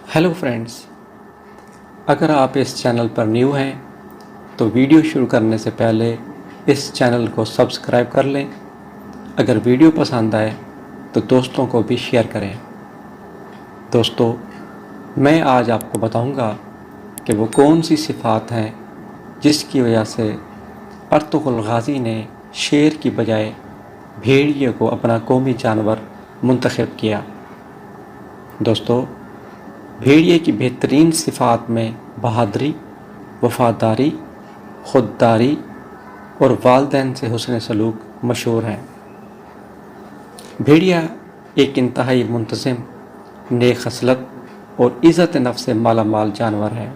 Hello friends, अगर आप इस चैनल पर न्यू हैं तो वीडियो शुरू करने से पहले इस चैनल को सब्सक्राइब कर लें। अगर वीडियो पसंद आए तो दोस्तों को भी शेयर करें। दोस्तों, मैं आज आपको बताऊंगा कि वो कौन सी सिफ़ात हैं जिसकी वजह से अर्तुग़रुल गाज़ी ने शेर की बजाय भेड़िए को अपना कौमी जानवर मुंतखब किया। दोस्तों, भेड़िए की बेहतरीन सिफ़ात में बहादुरी, वफ़ादारी, ख़ुददारी और वालिदैन से हुस्न सलूक मशहूर हैं। भेड़िया एक इंतहाई मुंतज़िम, नेक खसलत और इज़्ज़त नफ्स से माला माल जानवर है।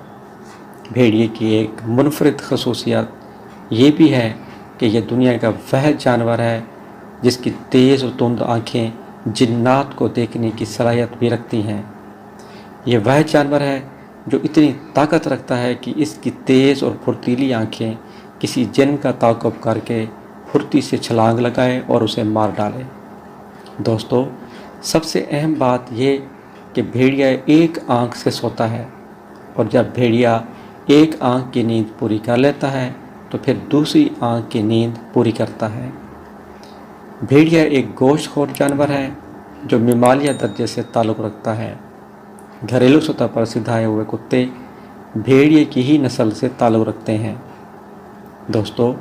भेड़िए की एक मुनफरिद खसूसियत ये भी है कि यह दुनिया का वह जानवर है जिसकी तेज़ और तुंद आँखें जिन्नात को देखने की सलाहियत भी रखती हैं। यह वह जानवर है जो इतनी ताकत रखता है कि इसकी तेज़ और फुर्तीली आँखें किसी जिन का ताक़ुब करके फुर्ती से छलांग लगाए और उसे मार डाले। दोस्तों, सबसे अहम बात यह कि भेड़िया एक आँख से सोता है और जब भेड़िया एक आँख की नींद पूरी कर लेता है तो फिर दूसरी आँख की नींद पूरी करता है। भेड़िया एक गोश्तखोर जानवर है जो ममालिया दर्जे से ताल्लुक़ रखता है। घरेलू सतह पर सिधाए हुए कुत्ते भेड़िए की ही नस्ल से ताल्लुक़ रखते हैं। दोस्तों,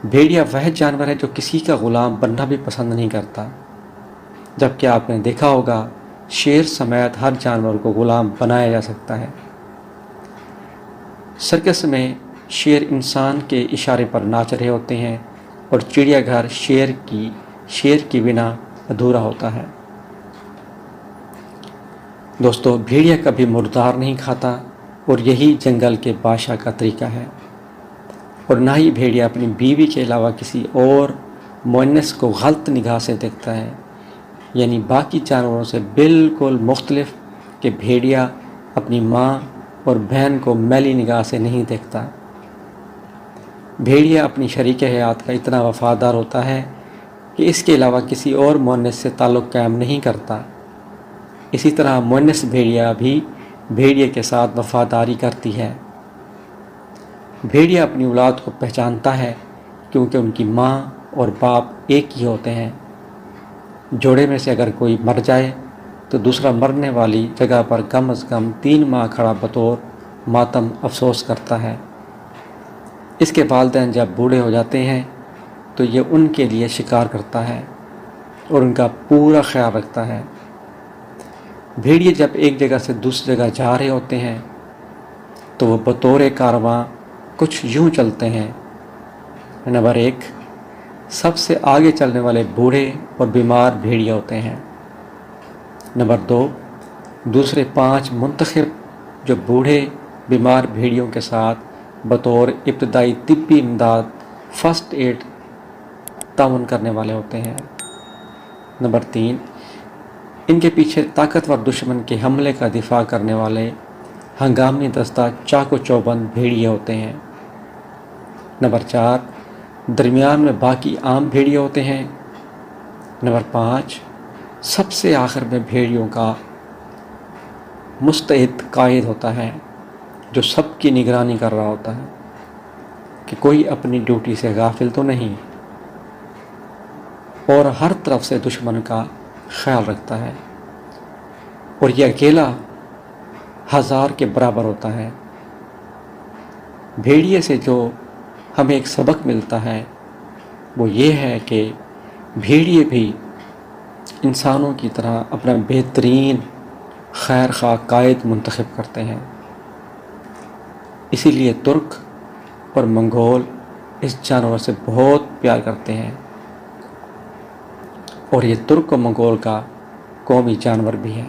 भेड़िया वह जानवर है जो किसी का ग़ुलाम बनना भी पसंद नहीं करता, जबकि आपने देखा होगा शेर समेत हर जानवर को ग़ुलाम बनाया जा सकता है। सर्कस में शेर इंसान के इशारे पर नाच रहे होते हैं और चिड़ियाघर शेर की बिना अधूरा होता है। दोस्तों, भेड़िया कभी मुर्दार नहीं खाता और यही जंगल के बादशाह का तरीका है। और ना ही भेड़िया अपनी बीवी के अलावा किसी और मुअन्नस को गलत निगाह से देखता है, यानी बाकी जानवरों से बिल्कुल मुख्तलिफ कि भेड़िया अपनी माँ और बहन को मैली निगाह से नहीं देखता। भेड़िया अपनी शरीक हयात का इतना वफ़ादार होता है कि इसके अलावा किसी और मुअन्नस से ताल्लुक़ कायम नहीं करता। इसी तरह मुअन्नस भेड़िया भी भेड़िए के साथ वफ़ादारी करती है। भेड़िया अपनी औलाद को पहचानता है क्योंकि उनकी माँ और बाप एक ही होते हैं। जोड़े में से अगर कोई मर जाए तो दूसरा मरने वाली जगह पर कम अज़ कम 3 माह खड़ा बतौर मातम अफसोस करता है। इसके वालिदैन जब बूढ़े हो जाते हैं तो ये उनके लिए शिकार करता है और उनका पूरा ख्याल रखता है। भेड़िए जब एक जगह से दूसरी जगह जा रहे होते हैं तो वो बतौर कारवां कुछ यूँ चलते हैं। नंबर 1, सबसे आगे चलने वाले बूढ़े और बीमार भेड़िए होते हैं। नंबर 2, दूसरे 5 मुंतखब जो बूढ़े बीमार भेड़ियों के साथ बतौर इब्तदाई तिब्बी इमदाद फ़र्स्ट एड ताउन करने वाले होते हैं। नंबर 3, इनके पीछे ताकतवर दुश्मन के हमले का दिफा करने वाले हंगामी दस्ता चाको चौबंद भेड़िए होते हैं। नंबर 4, दरमियान में बाकी आम भेड़िए होते हैं। नंबर 5, सबसे आखिर में भेड़ियों का मुस्तैद कायद होता है जो सबकी निगरानी कर रहा होता है कि कोई अपनी ड्यूटी से गाफिल तो नहीं और हर तरफ से दुश्मन का ख्याल रखता है। और यह अकेला 1000 के बराबर होता है। भेड़िए से जो हमें एक सबक मिलता है वो ये है कि भेड़िए भी इंसानों की तरह अपना बेहतरीन खैर खा कायद मुंतखब करते हैं। इसीलिए तुर्क और मंगोल इस जानवर से बहुत प्यार करते हैं और ये तुर्क और मंगोल का कौमी जानवर भी है।